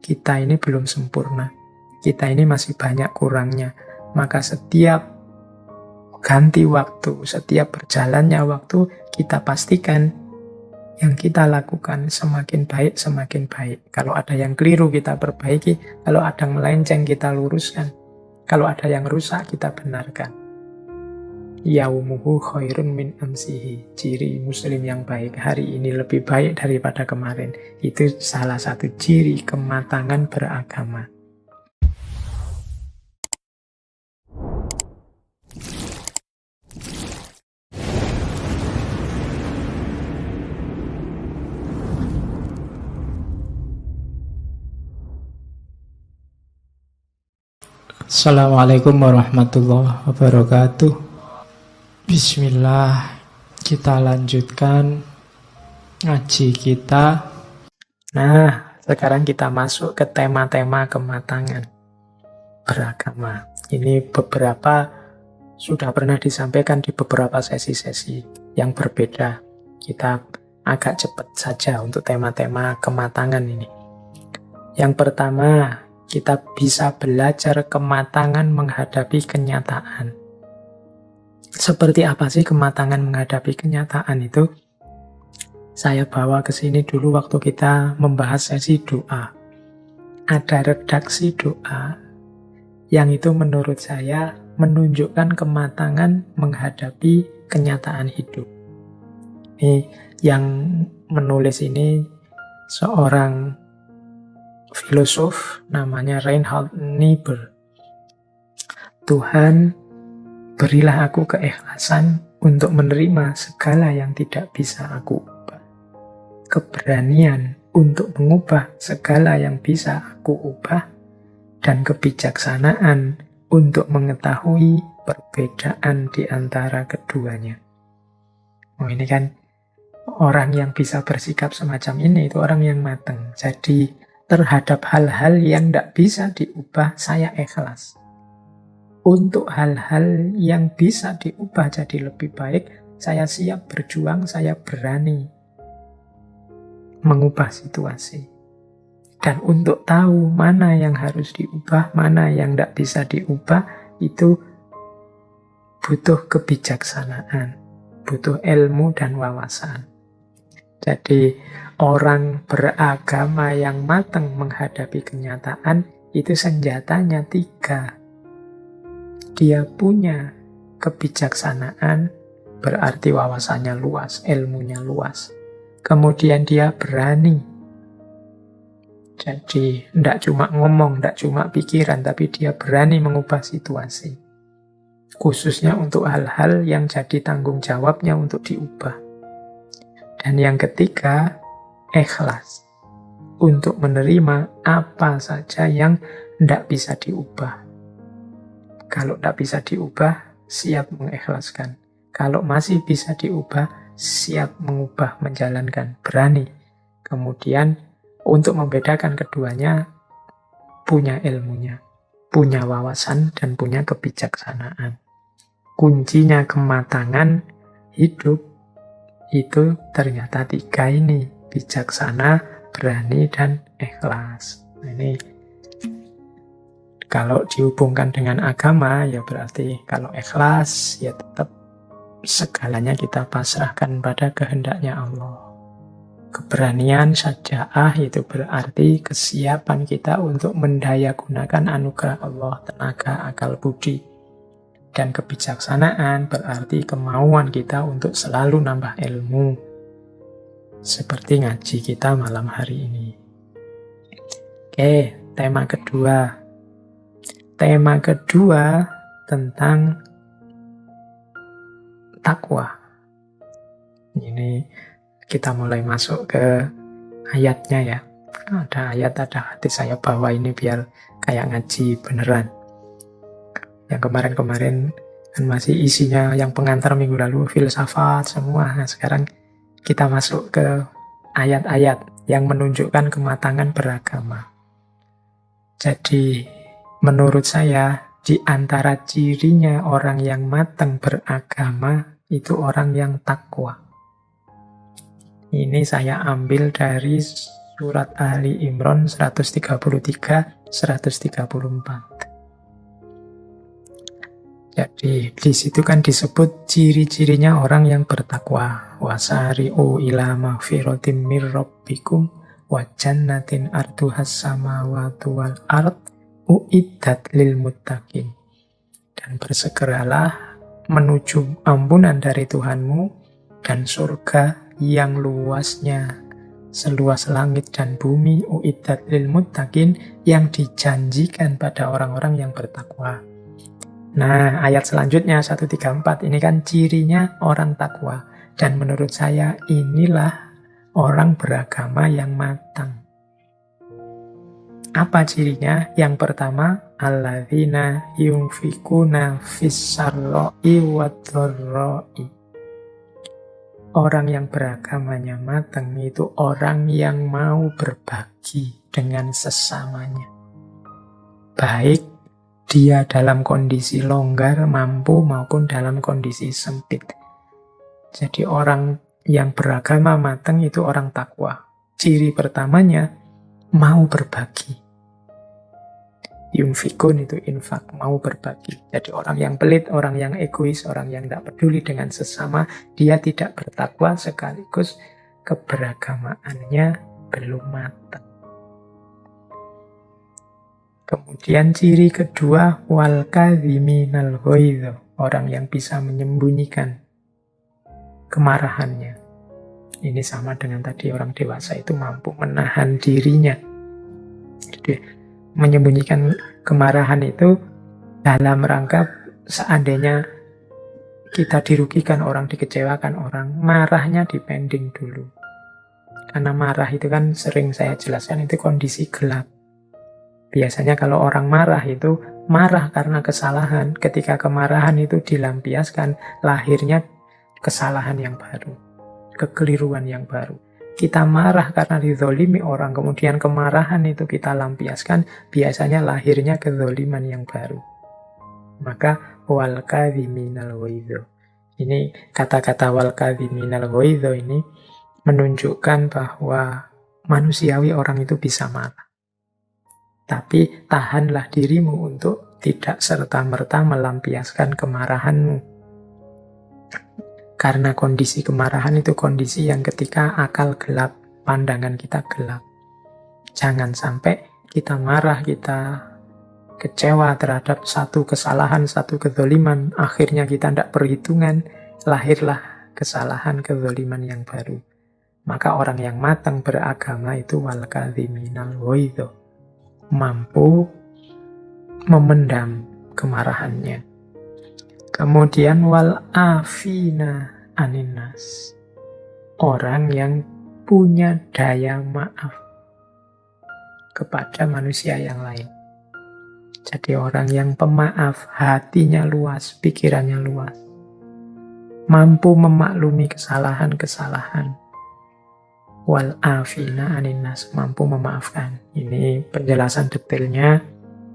kita ini belum sempurna. Kita ini masih banyak kurangnya. Maka setiap ganti waktu, setiap berjalannya waktu, kita pastikan yang kita lakukan semakin baik, semakin baik. Kalau ada yang keliru, kita perbaiki. Kalau ada yang melenceng, kita luruskan. Kalau ada yang rusak, kita benarkan. Yaumuhu khairun min amsihi. Ciri muslim yang baik hari ini lebih baik daripada kemarin. Itu salah satu ciri kematangan beragama. Assalamualaikum warahmatullahi wabarakatuh. Bismillah, kita lanjutkan ngaji kita. Nah, sekarang kita masuk ke tema-tema kematangan beragama. Ini beberapa sudah pernah disampaikan di beberapa sesi-sesi yang berbeda. Kita agak cepat saja untuk tema-tema kematangan ini. Yang pertama, kita bisa belajar kematangan menghadapi kenyataan. Seperti apa sih kematangan menghadapi kenyataan itu? Saya bawa ke sini dulu waktu kita membahas sesi doa. Ada redaksi doa yang itu menurut saya menunjukkan kematangan menghadapi kenyataan hidup. Ini yang menulis ini seorang filosof namanya Reinhard Niebuhr. Tuhan, berilah aku keikhlasan untuk menerima segala yang tidak bisa aku ubah. Keberanian untuk mengubah segala yang bisa aku ubah. Dan kebijaksanaan untuk mengetahui perbedaan di antara keduanya. Oh, ini kan orang yang bisa bersikap semacam ini, itu orang yang matang. Jadi terhadap hal-hal yang tidak bisa diubah, saya ikhlas. Untuk hal-hal yang bisa diubah jadi lebih baik, saya siap berjuang, saya berani mengubah situasi. Dan untuk tahu mana yang harus diubah, mana yang tidak bisa diubah, itu butuh kebijaksanaan, butuh ilmu dan wawasan. Jadi orang beragama yang matang menghadapi kenyataan, itu senjatanya 3. Dia punya kebijaksanaan, berarti wawasannya luas, ilmunya luas. Kemudian dia berani. Jadi tidak cuma ngomong, tidak cuma pikiran, tapi dia berani mengubah situasi. Khususnya untuk hal-hal yang jadi tanggung jawabnya untuk diubah. Dan yang ketiga, ikhlas. Untuk menerima apa saja yang tidak bisa diubah. Kalau tidak bisa diubah, siap mengikhlaskan. Kalau masih bisa diubah, siap mengubah, menjalankan, berani. Kemudian, untuk membedakan keduanya, punya ilmunya, punya wawasan, dan punya kebijaksanaan. Kuncinya kematangan hidup itu ternyata 3 ini. Bijaksana, berani, dan ikhlas. Nah, ini kalau dihubungkan dengan agama, ya berarti kalau ikhlas, ya tetap segalanya kita pasrahkan pada kehendaknya Allah. Keberanian, syaja'ah, itu berarti kesiapan kita untuk mendayagunakan anugerah Allah, tenaga, akal, budi. Dan kebijaksanaan berarti kemauan kita untuk selalu nambah ilmu. Seperti ngaji kita malam hari ini. Oke, tema kedua. Tema kedua tentang takwa. Ini kita mulai masuk ke ayatnya ya. Ada ayat, ada hadis, saya bawa ini biar kayak ngaji beneran. Yang kemarin-kemarin kan masih isinya yang pengantar minggu lalu, filsafat semua. Nah, sekarang kita masuk ke ayat-ayat yang menunjukkan kematangan beragama. Jadi menurut saya, di antara cirinya orang yang matang beragama, itu orang yang takwa. Ini saya ambil dari Surat Ali Imran 133-134. Jadi di situ kan disebut ciri-cirinya orang yang bertakwa. Wasari'u ila maghfiratin mir rabbikum wa jannatin arduhas samawati wal ard uiddat lil muttaqin. Dan bersegeralah menuju ampunan dari Tuhanmu dan surga yang luasnya seluas langit dan bumi, uiddat lil muttaqin, yang dijanjikan pada orang-orang yang bertakwa. Nah, ayat selanjutnya 134 ini kan cirinya orang takwa. Dan menurut saya inilah orang beragama yang matang. Apa cirinya? Yang pertama, alladzina yunfikuna fis-sarra'i wad-dharra'i. Orang yang beragamanya matang itu orang yang mau berbagi dengan sesamanya. Baik dia dalam kondisi longgar, mampu, maupun dalam kondisi sempit. Jadi orang yang beragama matang itu orang takwa. Ciri pertamanya, mau berbagi. Yunfikun itu infak, mau berbagi. Jadi orang yang pelit, orang yang egois, orang yang tidak peduli dengan sesama, dia tidak bertakwa sekaligus keberagamaannya belum matang. Kemudian ciri kedua, wal kadhiminal ghaidh, orang yang bisa menyembunyikan kemarahannya. Ini sama dengan tadi, orang dewasa itu mampu menahan dirinya. Jadi menyembunyikan kemarahan itu dalam rangka seandainya kita dirugikan orang, dikecewakan orang, marahnya dipending dulu. Karena marah itu kan sering saya jelaskan itu kondisi gelap. Biasanya kalau orang marah itu marah karena kesalahan. Ketika kemarahan itu dilampiaskan, lahirnya kesalahan yang baru, kekeliruan yang baru. Kita marah karena dizolimi orang, kemudian kemarahan itu kita lampiaskan, biasanya lahirnya kezoliman yang baru. Maka wal kadhiminal ghaidh. Ini kata-kata wal kadhiminal ghaidh ini menunjukkan bahwa manusiawi orang itu bisa marah. Tapi tahanlah dirimu untuk tidak serta-merta melampiaskan kemarahanmu. Karena kondisi kemarahan itu kondisi yang ketika akal gelap, pandangan kita gelap. Jangan sampai kita marah, kita kecewa terhadap satu kesalahan, satu kezoliman, akhirnya kita tidak perhitungan, lahirlah kesalahan kezoliman yang baru. Maka orang yang matang beragama itu wal kadhiminal ghaidh, mampu memendam kemarahannya. Kemudian wal afina aninas, orang yang punya daya maaf kepada manusia yang lain. Jadi orang yang pemaaf, hatinya luas, pikirannya luas, mampu memaklumi kesalahan-kesalahan. Wal afina aninas, mampu memaafkan. Ini penjelasan detailnya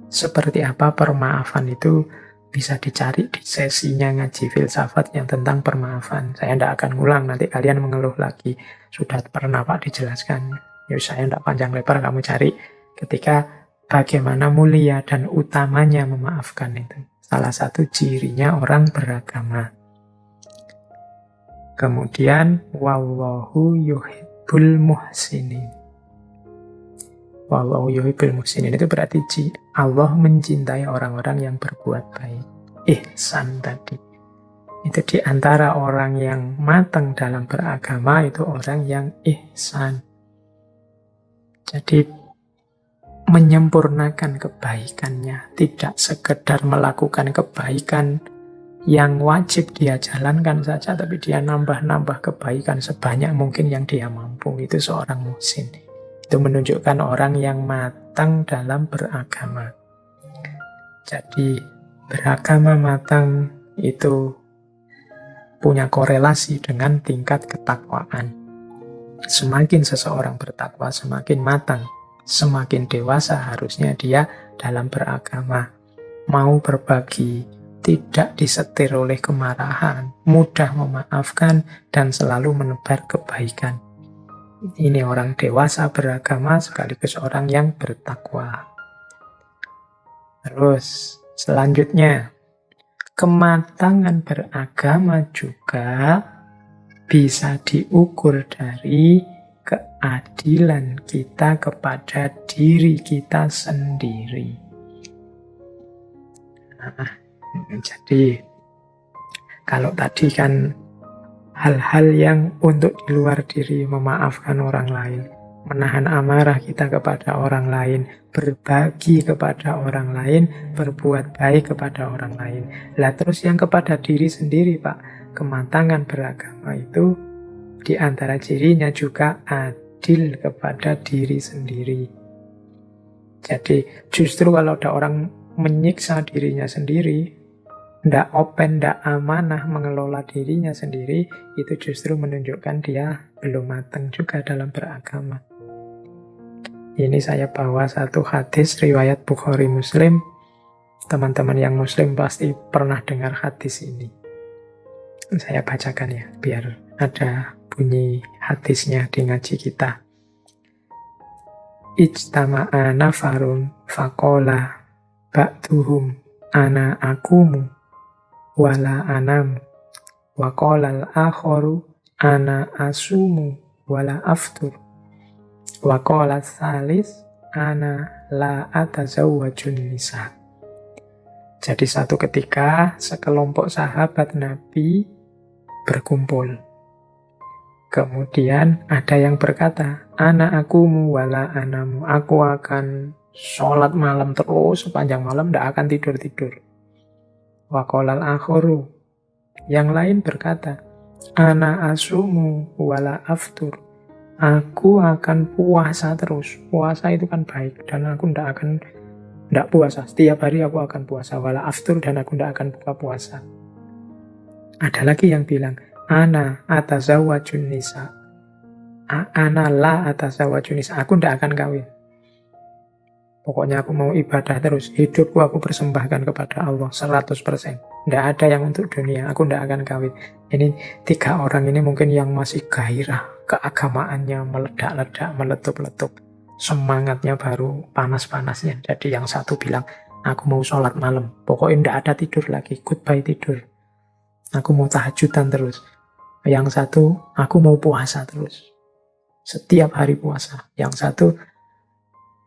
seperti apa permaafan itu bisa dicari di sesinya ngaji filsafat yang tentang permaafan. Saya tidak akan ngulang, nanti kalian mengeluh lagi. Sudah pernah Pak dijelaskan. Ya saya tidak panjang lebar, kamu cari ketika bagaimana mulia dan utamanya memaafkan itu. Salah satu cirinya orang beragama. Kemudian wallahu yuhibbul muhsinin. Wallahu yuhibbul muhsinin itu berarti Allah mencintai orang-orang yang berbuat baik. Ihsan tadi. Itu di antara orang yang matang dalam beragama itu orang yang ihsan. Jadi menyempurnakan kebaikannya, tidak sekedar melakukan kebaikan yang wajib dia jalankan saja, tapi dia nambah-nambah kebaikan sebanyak mungkin yang dia mampu. Itu seorang muhsin. Itu menunjukkan orang yang matang dalam beragama. Jadi beragama matang itu punya korelasi dengan tingkat ketakwaan. Semakin seseorang bertakwa, semakin matang, semakin dewasa harusnya dia dalam beragama. Mau berbagi, tidak disetir oleh kemarahan, mudah memaafkan, dan selalu menebar kebaikan. Ini orang dewasa beragama sekaligus orang yang bertakwa. Terus selanjutnya, kematangan beragama juga bisa diukur dari keadilan kita kepada diri kita sendiri. Nah, jadi kalau tadi kan hal-hal yang untuk di luar diri, memaafkan orang lain, menahan amarah kita kepada orang lain, berbagi kepada orang lain, berbuat baik kepada orang lain. Lah terus yang kepada diri sendiri, Pak, kematangan beragama itu di antara cirinya juga adil kepada diri sendiri. Jadi justru kalau ada orang menyiksa dirinya sendiri, ndak open, ndak amanah mengelola dirinya sendiri, itu justru menunjukkan dia belum matang juga dalam beragama. Ini saya bawa satu hadis riwayat Bukhari Muslim. Teman-teman yang Muslim pasti pernah dengar hadis ini. Saya bacakan ya, biar ada bunyi hadisnya di ngaji kita. Ijtama'a nafarun faqala ba'duhum ana akumu wala anam wa qala al-akharu ana asumu wala aftur wa qala tsalis ana la atazawwajun nisa. Jadi satu ketika sekelompok sahabat Nabi berkumpul. Kemudian ada yang berkata, ana akumu wala anamu, aku akan sholat malam terus sepanjang malam, tidak akan tidur-tidur. Wa qolal akhoru, yang lain berkata, ana asumu wala aftur, aku akan puasa terus. Puasa itu kan baik, dan aku tidak puasa. Setiap hari aku akan puasa, wala aftur, dan aku tidak akan buka puasa. Ada lagi yang bilang, ana atazawwajun nisa, ana la atazawwajun nisa, aku tidak akan kawin. Pokoknya aku mau ibadah terus, hidupku aku persembahkan kepada Allah 100%. Tidak ada yang untuk dunia, aku tidak akan kawin. Ini 3 orang ini mungkin yang masih gairah, keagamaannya meledak-ledak, meletup-letup. Semangatnya baru panas-panasnya. Jadi yang satu bilang, aku mau sholat malam. Pokoknya tidak ada tidur lagi, goodbye tidur. Aku mau tahajudan terus. Yang satu, aku mau puasa terus. Setiap hari puasa. Yang satu,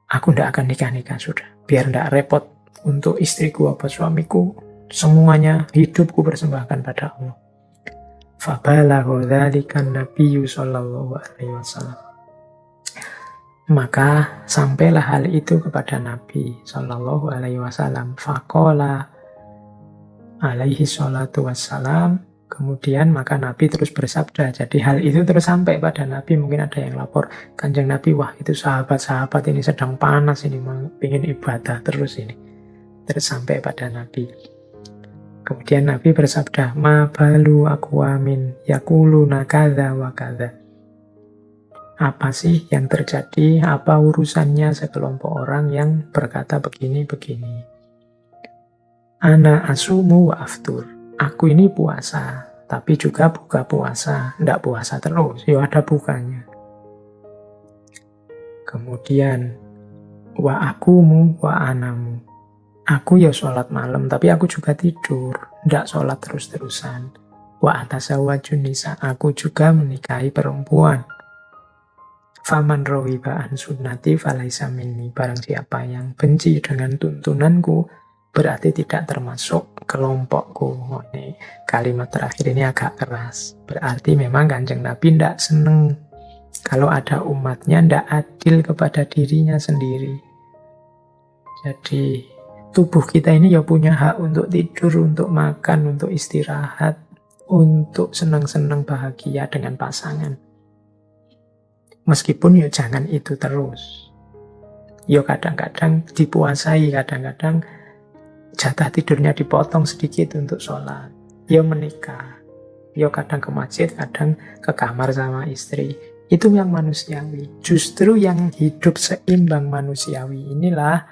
aku tidak akan nikah-nikah sudah. Biar tidak repot untuk istriku apa suamiku. Semuanya hidupku persembahkan pada Allah. Fabalagha dzalikan nabiyyu sallallahu alaihi wasallam. Maka sampailah hal itu kepada Nabi sallallahu alaihi wasallam. Faqala alaihi salatu wassalam. Kemudian maka Nabi terus bersabda. Jadi hal itu terus sampai pada Nabi. Mungkin ada yang lapor, Kanjeng Nabi, wah itu sahabat-sahabat ini sedang panas ini, ingin ibadah terus ini. Terus sampai pada Nabi. Kemudian Nabi bersabda, ma balu aqwamin yaquluna kadza wa kadza. Apa sih yang terjadi? Apa urusannya sekelompok orang yang berkata begini-begini? Ana asumu wa aftur. Aku ini puasa, tapi juga buka puasa. Tidak puasa terus, ya ada bukanya. Kemudian, wa akumu wa anamu. Aku ya sholat malam, tapi aku juga tidur. Tidak sholat terus-terusan. Wa atazawwajun nisa. Aku juga menikahi perempuan. Faman rohiba an sunnati falaisa minni. Barang siapa yang benci dengan tuntunanku, berarti tidak termasuk kelompokku. Oh, ini kalimat terakhir ini agak keras. Berarti memang Kanjeng Nabi tidak seneng kalau ada umatnya tidak adil kepada dirinya sendiri. Jadi tubuh kita ini ya punya hak untuk tidur, untuk makan, untuk istirahat, untuk senang-senang bahagia dengan pasangan. Meskipun ya jangan itu terus. Ya kadang-kadang dipuasai, kadang-kadang jatah tidurnya dipotong sedikit untuk sholat. Ya menikah. Ya kadang ke masjid, kadang ke kamar sama istri. Itu yang manusiawi. Justru yang hidup seimbang manusiawi inilah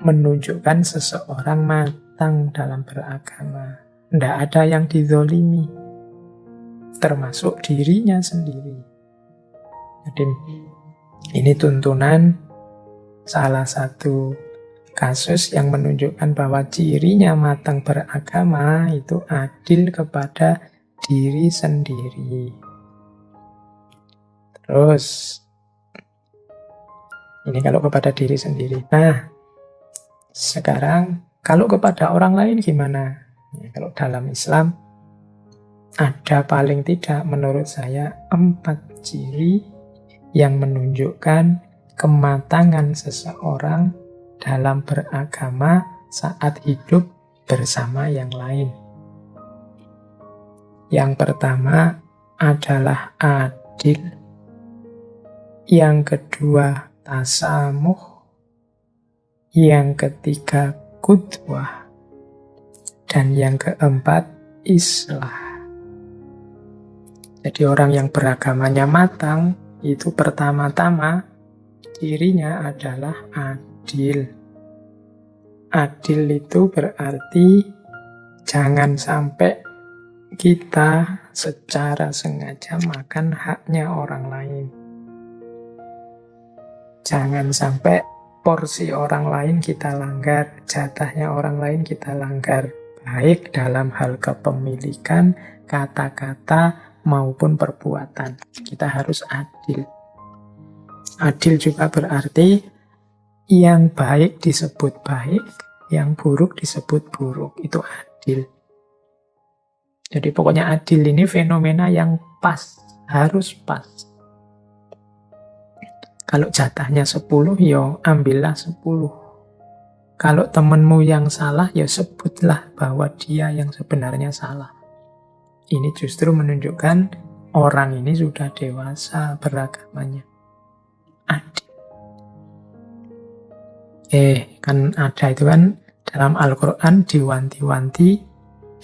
menunjukkan seseorang matang dalam beragama. Tidak ada yang dizolimi. Termasuk dirinya sendiri. Jadi ini tuntunan, salah satu kasus yang menunjukkan bahwa cirinya matang beragama itu adil kepada diri sendiri. Terus, ini kalau kepada diri sendiri. Nah, sekarang kalau kepada orang lain gimana? Ya, kalau dalam Islam, ada paling tidak menurut saya 4 ciri yang menunjukkan kematangan seseorang dalam beragama saat hidup bersama yang lain. Yang pertama adalah adil. Yang kedua tasamuh. Yang ketiga qudwah. Dan yang keempat islah. Jadi orang yang beragamanya matang itu pertama-tama cirinya adalah adil. Adil itu berarti jangan sampai kita secara sengaja makan haknya orang lain. Jangan sampai porsi orang lain kita langgar, jatahnya orang lain kita langgar. Baik dalam hal kepemilikan, kata-kata, maupun perbuatan. Kita harus adil. Adil juga berarti yang baik disebut baik, yang buruk disebut buruk. Itu adil. Jadi pokoknya adil ini fenomena yang pas, harus pas. Kalau jatahnya 10, ya ambillah 10. Kalau temanmu yang salah, ya sebutlah bahwa dia yang sebenarnya salah. Ini justru menunjukkan orang ini sudah dewasa beragamanya. Adil. Kan ada itu kan dalam Al-Quran diwanti-wanti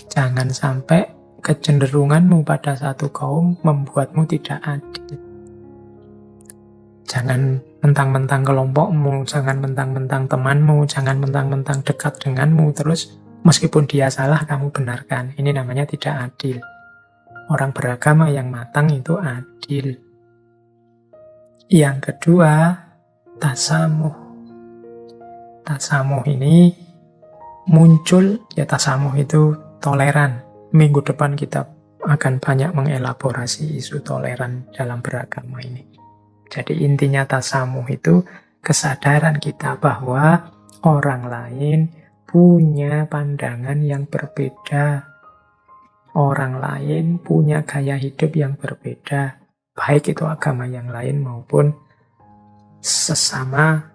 jangan sampai kecenderunganmu pada satu kaum membuatmu tidak adil. Jangan mentang-mentang kelompokmu, jangan mentang-mentang temanmu, jangan mentang-mentang dekat denganmu, terus meskipun dia salah kamu benarkan. Ini namanya tidak adil. Orang beragama yang matang itu adil. Yang kedua, tasamuh. Tasamuh ini muncul, ya tasamuh itu toleran. Minggu depan kita akan banyak mengelaborasi isu toleran dalam beragama ini. Jadi intinya tasamuh itu kesadaran kita bahwa orang lain punya pandangan yang berbeda. Orang lain punya gaya hidup yang berbeda. Baik itu agama yang lain maupun sesama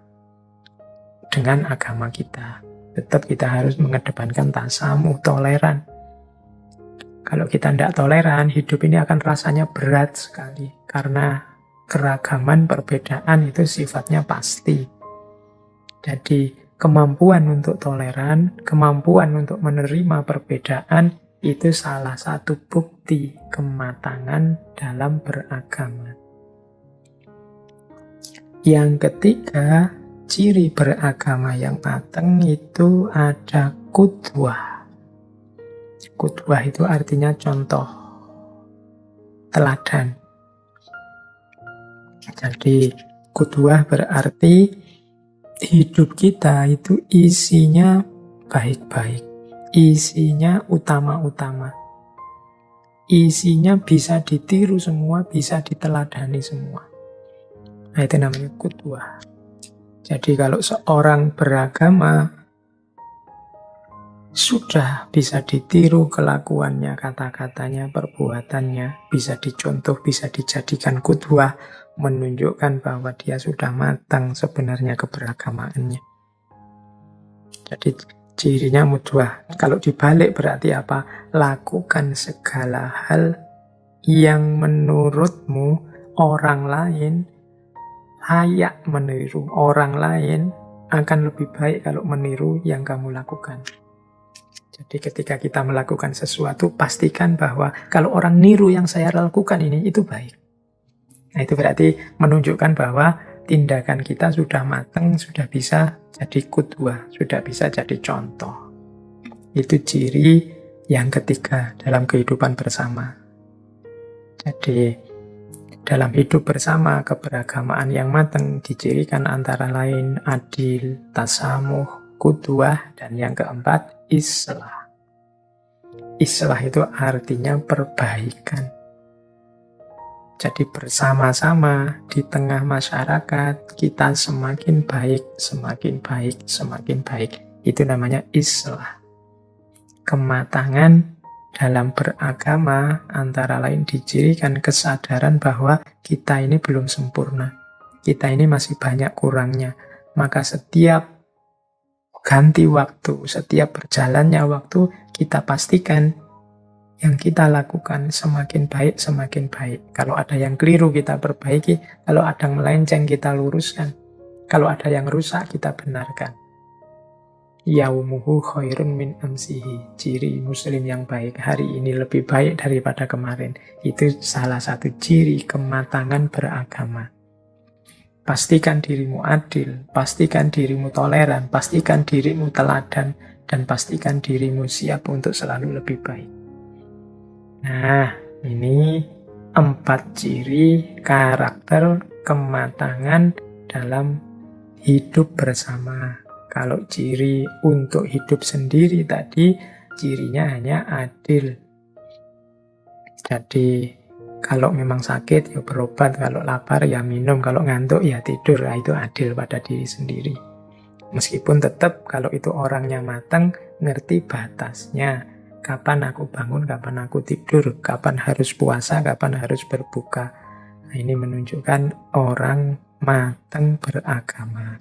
dengan agama kita. Tetap kita harus mengedepankan tasamuh, toleran. Kalau kita tidak toleran, hidup ini akan rasanya berat sekali. Karena keragaman, perbedaan itu sifatnya pasti. Jadi kemampuan untuk toleran, kemampuan untuk menerima perbedaan, itu salah satu bukti kematangan dalam beragama. Yang ketiga, ciri beragama yang matang itu ada qudwah. Qudwah itu artinya contoh, teladan. Jadi qudwah berarti hidup kita itu isinya baik-baik, isinya utama-utama, isinya bisa ditiru semua, bisa diteladani semua. Nah itu namanya qudwah. Jadi kalau seorang beragama sudah bisa ditiru kelakuannya, kata-katanya, perbuatannya, bisa dicontoh, bisa dijadikan qudwah, menunjukkan bahwa dia sudah matang sebenarnya keberagamaannya. Jadi cirinya qudwah. Kalau dibalik berarti apa? Lakukan segala hal yang menurutmu orang lain layak meniru. Orang lain akan lebih baik kalau meniru yang kamu lakukan. Jadi ketika kita melakukan sesuatu, pastikan bahwa kalau orang niru yang saya lakukan ini, itu baik. Nah itu berarti menunjukkan bahwa tindakan kita sudah matang, sudah bisa jadi qudwah, sudah bisa jadi contoh. Itu ciri yang ketiga dalam kehidupan bersama. Jadi Dalam hidup bersama, keberagamaan yang matang dicirikan antara lain adil, tasamuh, qudwah, dan yang keempat, islah. Islah itu artinya perbaikan. Jadi bersama-sama di tengah masyarakat, kita semakin baik, semakin baik, semakin baik. Itu namanya islah. Kematangan dalam beragama antara lain dicirikan kesadaran bahwa kita ini belum sempurna. Kita ini masih banyak kurangnya. Maka setiap ganti waktu, setiap berjalannya waktu, kita pastikan yang kita lakukan semakin baik, semakin baik. Kalau ada yang keliru, kita perbaiki. Kalau ada yang melenceng, kita luruskan. Kalau ada yang rusak, kita benarkan. Yaumuhu khairun min amsihi. Ciri muslim yang baik hari ini lebih baik daripada kemarin. Itu salah satu ciri kematangan beragama. Pastikan dirimu adil, pastikan dirimu toleran, pastikan dirimu teladan, dan pastikan dirimu siap untuk selalu lebih baik. Nah, ini 4 ciri karakter kematangan dalam hidup bersama. Kalau ciri untuk hidup sendiri tadi, cirinya hanya adil. Jadi, kalau memang sakit, ya berobat. Kalau lapar, ya minum. Kalau ngantuk, ya tidur. Nah, itu adil pada diri sendiri. Meskipun tetap kalau itu orangnya matang, ngerti batasnya. Kapan aku bangun, kapan aku tidur, kapan harus puasa, kapan harus berbuka. Nah, ini menunjukkan orang matang beragama.